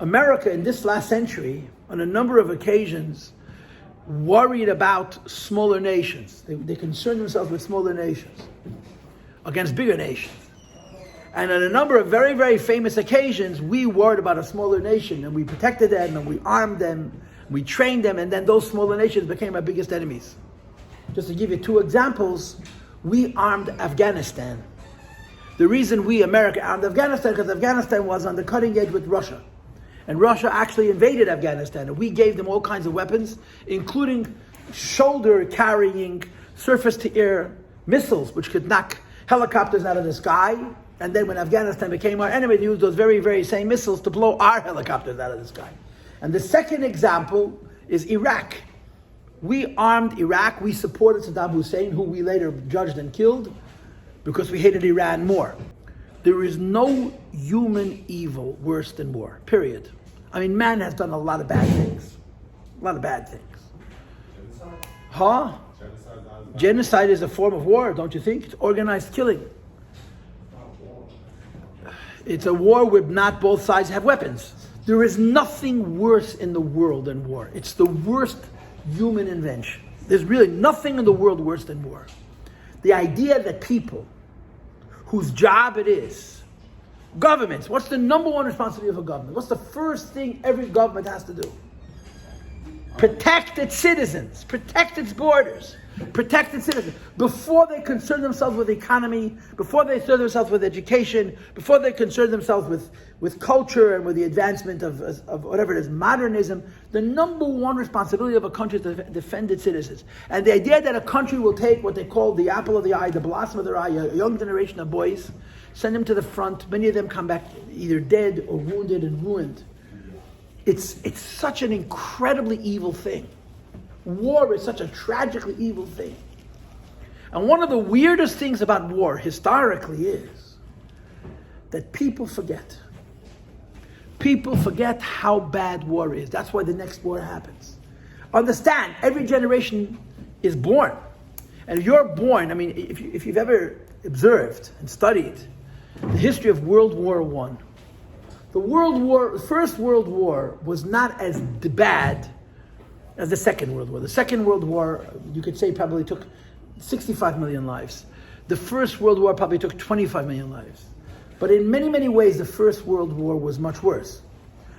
America in this last century, on a number of occasions, worried about smaller nations. They concerned themselves with smaller nations against bigger nations. And on a number of very, very famous occasions, we worried about a smaller nation, and we protected them, and we armed them, we trained them, and then those smaller nations became our biggest enemies. Just to give you two examples, we armed Afghanistan. The reason we, America, armed Afghanistan, because Afghanistan was on the cutting edge with Russia. And Russia actually invaded Afghanistan, and we gave them all kinds of weapons, including shoulder-carrying surface-to-air missiles, which could knock helicopters out of the sky. And then when Afghanistan became our enemy, they used those very, very same missiles to blow our helicopters out of the sky. And the second example is Iraq. We armed Iraq. We supported Saddam Hussein, who we later judged and killed, because we hated Iran more. There is no human evil worse than war, period. I mean, man has done a lot of bad things. A lot of bad things. Genocide? Huh? Genocide is a form of war, don't you think? It's organized killing. It's a war where not both sides have weapons. There is nothing worse in the world than war. It's the worst human invention. There's really nothing in the world worse than war. The idea that people whose job it is, governments, what's the number one responsibility of a government? What's the first thing every government has to do? Protect its citizens, protect its borders, protect its citizens. Before they concern themselves with the economy, before they concern themselves with education, before they concern themselves with culture and with the advancement of whatever it is, modernism, the number one responsibility of a country is to defend its citizens. And the idea that a country will take what they call the apple of the eye, the blossom of their eye, a young generation of boys, send them to the front, many of them come back either dead or wounded and ruined. It's such an incredibly evil thing. War is such a tragically evil thing. And one of the weirdest things about war historically is that people forget. People forget how bad war is. That's why the next war happens. Understand, every generation is born. And if you're born, I mean, if you've ever observed and studied the history of World War I, the First World War was not as bad as the Second World War. The Second World War, you could say, probably took 65 million lives. The First World War probably took 25 million lives. But in many, many ways, the First World War was much worse.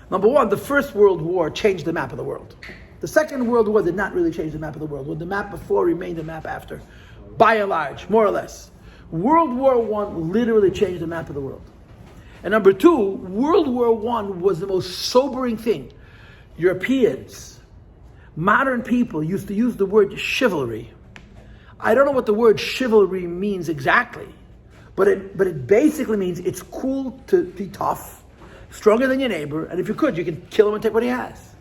Number one, the First World War changed the map of the world. The Second World War did not really change the map of the world. Well, the map before remained the map after, by and large, more or less. World War I literally changed the map of the world. And number two, World War I was the most sobering thing. Europeans, modern people used to use the word chivalry. I don't know what the word chivalry means exactly, but it basically means it's cool to be tough, stronger than your neighbor, and if you could, you can kill him and take what he has.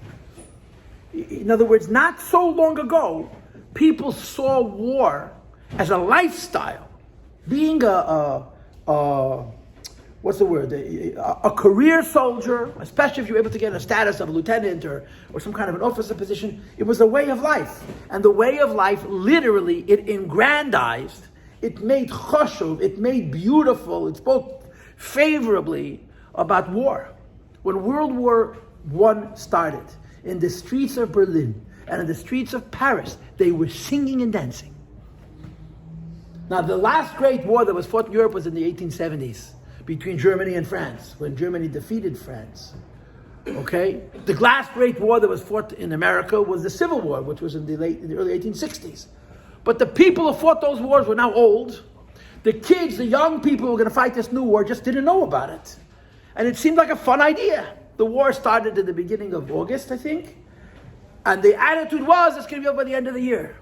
In other words, not so long ago, people saw war as a lifestyle. Being what's the word? A career soldier, especially if you're able to get a status of a lieutenant or some kind of an officer position, it was a way of life. And the way of life, literally, it aggrandized, it made choshuv, it made beautiful, it spoke favorably about war. When World War I started, in the streets of Berlin and in the streets of Paris, they were singing and dancing. Now, the last great war that was fought in Europe was in the 1870s. Between Germany and France, when Germany defeated France. Okay? The last great war that was fought in America was the Civil War, which was in the early 1860s. But the people who fought those wars were now old. The kids, the young people who were going to fight this new war just didn't know about it. And it seemed like a fun idea. The war started at the beginning of August, I think. And the attitude was, it's going to be over by the end of the year.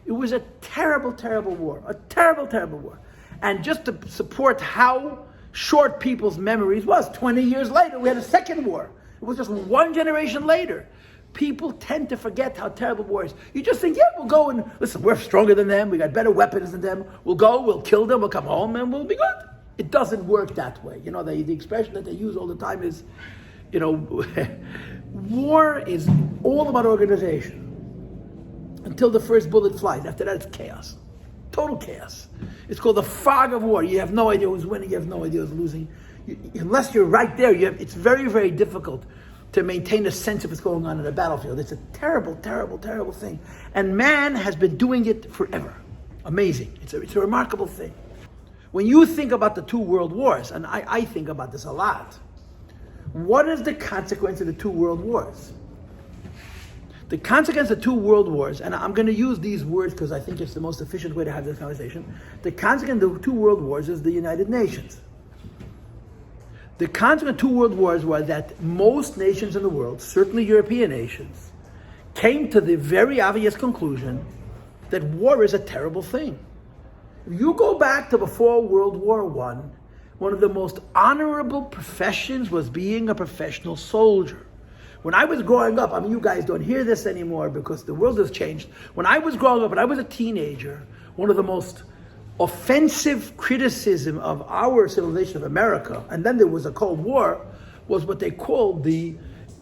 It was a terrible, terrible war. A terrible, terrible war. And just to support how short people's memories was, 20 years later, we had a second war. It was just one generation later. People tend to forget how terrible war is. You just think, yeah, we'll go and, listen, we're stronger than them, we got better weapons than them, we'll go, we'll kill them, we'll come home, and we'll be good. It doesn't work that way. You know, the expression that they use all the time is, you know, war is all about organization. Until the first bullet flies. After that, it's chaos. Total chaos. It's called the fog of war. You have no idea who's winning, you have no idea who's losing. unless you're right there, it's very, very difficult to maintain a sense of what's going on in a battlefield. It's a terrible, terrible, terrible thing. And man has been doing it forever. Amazing. It's a remarkable thing. When you think about the two world wars, and I think about this a lot, what is the consequence of the two world wars? The consequence of two world wars, and I'm going to use these words because I think it's the most efficient way to have this conversation. The consequence of the two world wars is the United Nations. The consequence of two world wars was that most nations in the world, certainly European nations, came to the very obvious conclusion that war is a terrible thing. If you go back to before World War I, one of the most honorable professions was being a professional soldier. When I was growing up, you guys don't hear this anymore because the world has changed. When I was growing up, when I was a teenager, one of the most offensive criticism of our civilization of America, and then there was a Cold War, was what they called the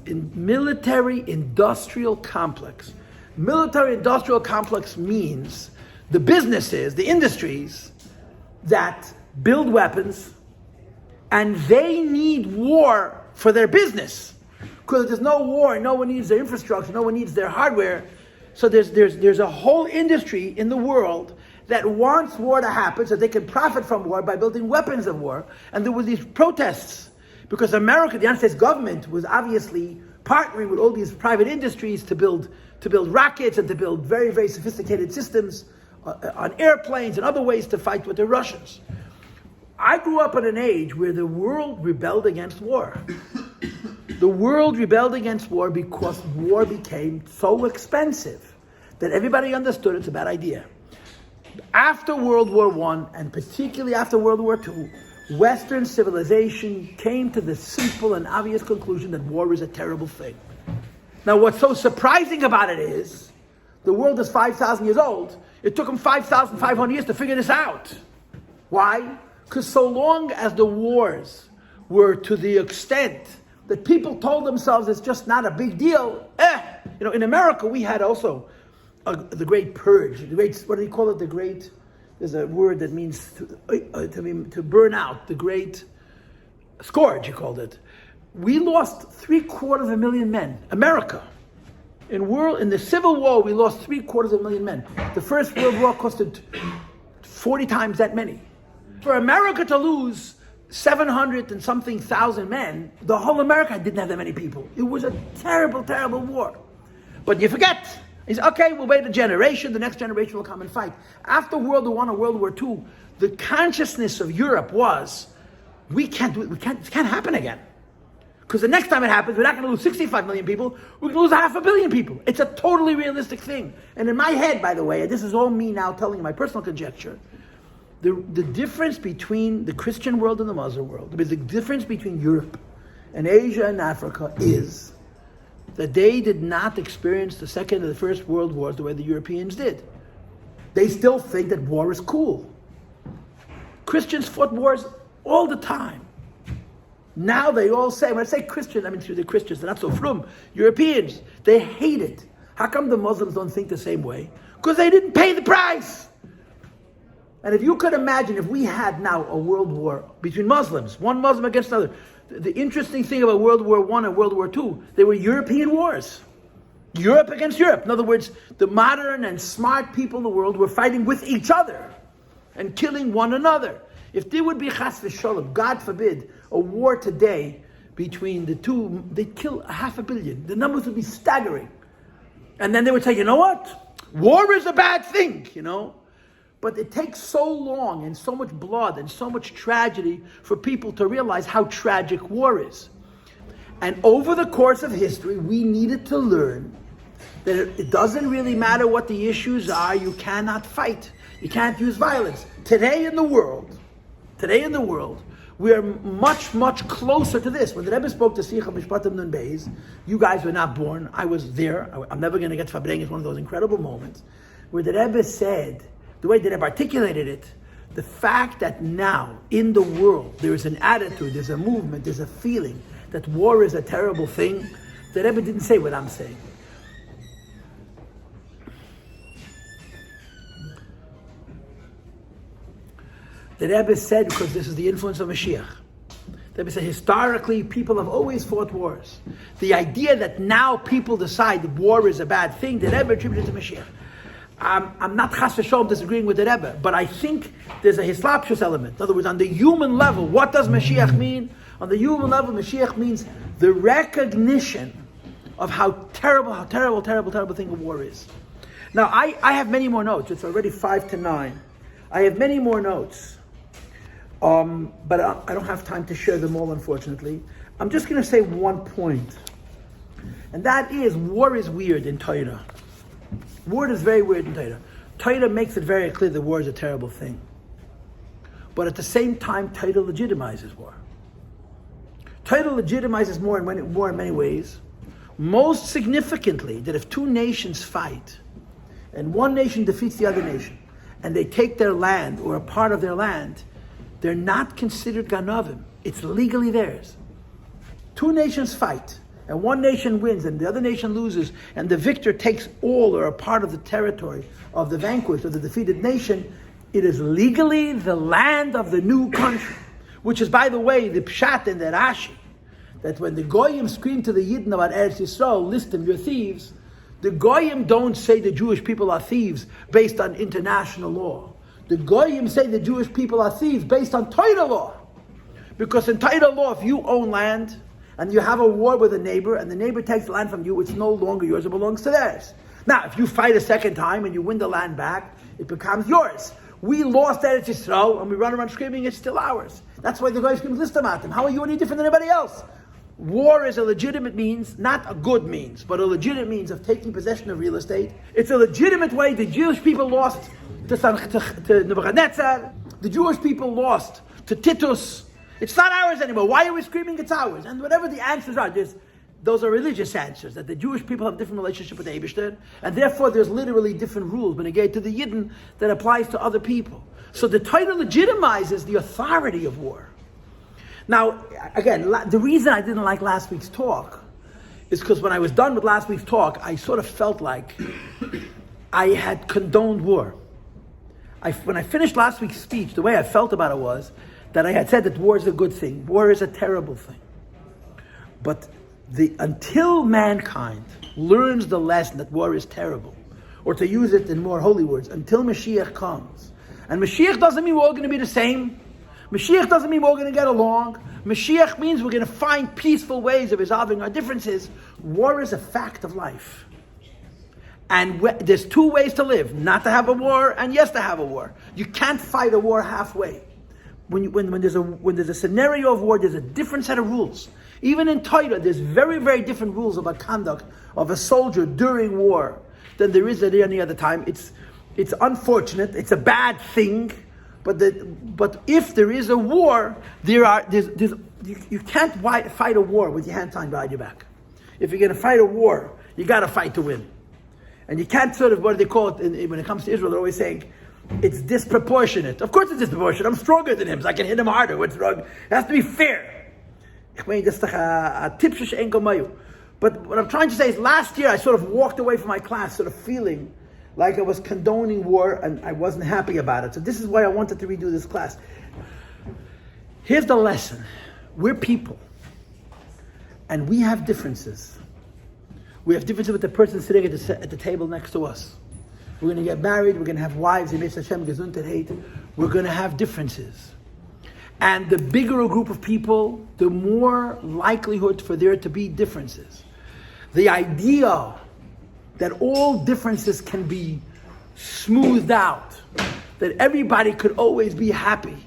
military-industrial complex. Military-industrial complex means the businesses, the industries that build weapons, and they need war for their business. Because if there's no war, no one needs their infrastructure, no one needs their hardware. So there's a whole industry in the world that wants war to happen so they can profit from war by building weapons of war. And there were these protests because America, the United States government, was obviously partnering with all these private industries to build rockets and to build very, very sophisticated systems on airplanes and other ways to fight with the Russians. I grew up in an age where the world rebelled against war. The world rebelled against war because war became so expensive that everybody understood it's a bad idea. After World War I, and particularly after World War II, Western civilization came to the simple and obvious conclusion that war is a terrible thing. Now, what's so surprising about it is, the world is 5,000 years old. It took them 5,500 years to figure this out. Why? Because so long as the wars were to the extent that people told themselves it's just not a big deal, in America we had also the Great Purge, what do you call it? There's a word that means to burn out, the Great Scourge, you called it. We lost 750,000 men. America. In the Civil War, we lost 750,000 men. The First World War costed 40 times that many. For America to lose 700 and something thousand men, the whole America didn't have that many people. It was a terrible, terrible war. But you forget. He said, okay, we'll wait a generation, the next generation will come and fight. After World War I and World War II, the consciousness of Europe was, it can't happen again. Because the next time it happens, we're not going to lose 65 million people, we're going to lose 500 million people. It's a totally realistic thing. And in my head, by the way, and this is all me now telling you my personal conjecture, the difference between the Christian world and the Muslim world, the difference between Europe and Asia and Africa is that they did not experience the Second and the First World Wars the way the Europeans did. They still think that war is cool. Christians fought wars all the time. Now they all say, when I say Christian, I mean through the Christians, they're not so frum. Europeans, they hate it. How come the Muslims don't think the same way? Because they didn't pay the price. And if you could imagine if we had now a world war between Muslims, one Muslim against another, the interesting thing about World War I and World War II, they were European wars. Europe against Europe. In other words, the modern and smart people in the world were fighting with each other and killing one another. If there would be chas v'sholem, God forbid, a war today between the two, they'd kill 500 million. The numbers would be staggering. And then they would say, you know what? War is a bad thing, But it takes so long and so much blood and so much tragedy for people to realize how tragic war is. And over the course of history, we needed to learn that it doesn't really matter what the issues are, you cannot fight. You can't use violence. Today in the world, we are much, much closer to this. When the Rebbe spoke to Sicha Mishpatim Nun Beis, you guys were not born, I was there, I'm never going to get Fabreng, it's one of those incredible moments, where the Rebbe said, the way the Rebbe articulated it, the fact that now, in the world, there is an attitude, there's a movement, there's a feeling that war is a terrible thing, the Rebbe didn't say what I'm saying. The Rebbe said, because this is the influence of Mashiach, They say historically people have always fought wars. The idea that now people decide that war is a bad thing, the Rebbe attributed to Mashiach. I'm not chas v'sholom disagreeing with the Rebbe, but I think there's a hislapshus element. In other words, on the human level, what does Mashiach mean? On the human level, Mashiach means the recognition of how terrible thing a war is. Now, I have many more notes. It's already 5 to 9. I have many more notes. But I don't have time to share them all, unfortunately. I'm just going to say one point. And that is, war is weird in Torah. War is very weird in Torah. Torah makes it very clear that war is a terrible thing. But at the same time, Torah legitimizes war. Torah legitimizes war in many ways. Most significantly, that if two nations fight, and one nation defeats the other nation, and they take their land or a part of their land, they're not considered ganavim. It's legally theirs. Two nations fight, and one nation wins, and the other nation loses, and the victor takes all or a part of the territory of the vanquished or the defeated nation. It is legally the land of the new country, which is, by the way, the pshat and the Rashi, that when the Goyim scream to the Yidden about Eretz Yisrael, list them, you're thieves, the Goyim don't say the Jewish people are thieves based on international law. The Goyim say the Jewish people are thieves based on Torah law. Because in Torah law, if you own land and you have a war with a neighbor and the neighbor takes the land from you, it's no longer yours, it belongs to theirs. Now, if you fight a second time and you win the land back, it becomes yours. We lost Eretz Yisrael and we run around screaming, it's still ours. That's why the Goyim scream, list them at them. How are you any different than anybody else? War is a legitimate means, not a good means, but a legitimate means of taking possession of real estate. It's a legitimate way the Jewish people lost to Nebuchadnezzar. The Jewish people lost to Titus. It's not ours anymore. Why are we screaming it's ours? And whatever the answers are, those are religious answers, that the Jewish people have a different relationship with the Eibishter, and therefore there's literally different rules when it gets to the Yidden that applies to other people. So the Torah legitimizes the authority of war. Now, again, the reason I didn't like last week's talk is because when I was done with last week's talk, I sort of felt like I had condoned war. When I finished last week's speech, the way I felt about it was that I had said that war is a good thing. War is a terrible thing. But until mankind learns the lesson that war is terrible, or to use it in more holy words, until Mashiach comes, and Mashiach doesn't mean we're all going to be the same. Mashiach doesn't mean we're all going to get along. Mashiach means we're going to find peaceful ways of resolving our differences. War is a fact of life. And there's two ways to live, not to have a war and yes to have a war. You can't fight a war halfway. When there's a scenario of war, there's a different set of rules. Even in Torah, there's very, very different rules about conduct of a soldier during war than there is at any other time. It's unfortunate, it's a bad thing. But if there is a war, you can't fight a war with your hand tied behind your back. If you're going to fight a war, you got to fight to win. And you can't sort of, what do they call it, when it comes to Israel, they're always saying, it's disproportionate. Of course it's disproportionate. I'm stronger than him, so I can hit him harder. What's wrong? It has to be fair. But what I'm trying to say is, last year I sort of walked away from my class sort of feeling like I was condoning war and I wasn't happy about it. So this is why I wanted to redo this class. Here's the lesson. We're people. And we have differences. We have differences with the person sitting at the table next to us. We're going to get married, we're going to have wives, we're going to have differences. And the bigger a group of people, the more likelihood for there to be differences. The idea that all differences can be smoothed out, that everybody could always be happy,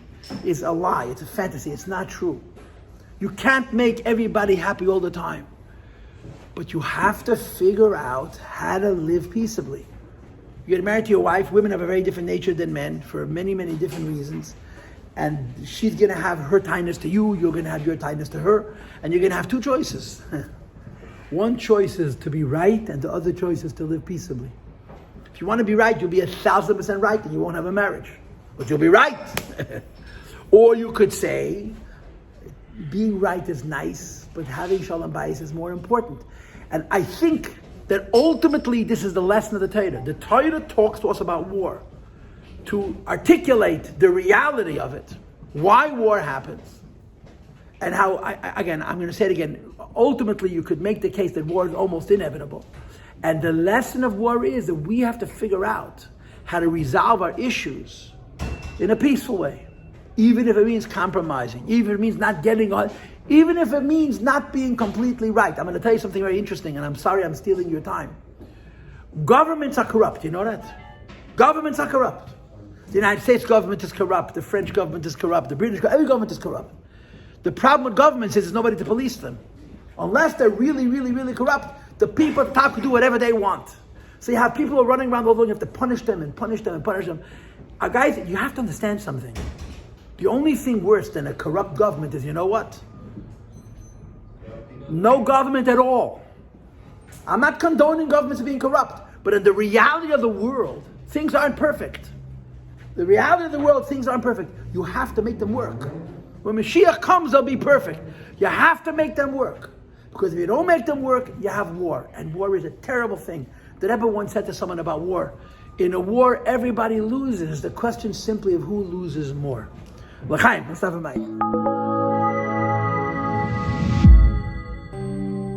is a lie. It's a fantasy. It's not true. You can't make everybody happy all the time. But you have to figure out how to live peaceably. You get married to your wife. Women have a very different nature than men for many, many different reasons. And she's going to have her kindness to you. You're going to have your kindness to her. And you're going to have two choices. One choice is to be right, and the other choice is to live peaceably. If you want to be right, you'll be 1,000% right, and you won't have a marriage. But you'll be right. Or you could say, being right is nice, but having shalom bayis is more important. And I think that ultimately this is the lesson of the Torah. The Torah talks to us about war, to articulate the reality of it, why war happens, And how, again, I'm going to say it again, ultimately you could make the case that war is almost inevitable. And the lesson of war is that we have to figure out how to resolve our issues in a peaceful way. Even if it means compromising, even if it means not getting on, even if it means not being completely right. I'm going to tell you something very interesting, and I'm sorry I'm stealing your time. Governments are corrupt, you know that? Governments are corrupt. The United States government is corrupt, the French government is corrupt, the British, every government is corrupt. The problem with governments is there's nobody to police them. Unless they're really, really, really corrupt, the people at the top can do whatever they want. So you have people who are running around all over, you have to punish them and punish them and punish them. Guys, you have to understand something. The only thing worse than a corrupt government is, you know what? No government at all. I'm not condoning governments being corrupt, but in the reality of the world, things aren't perfect. The reality of the world, things aren't perfect. You have to make them work. When Mashiach comes, they'll be perfect. You have to make them work. Because if you don't make them work, you have war. And war is a terrible thing. The Rebbe once said to someone about war, in a war, everybody loses. The question simply of who loses more. L'chaim, let's have a mic.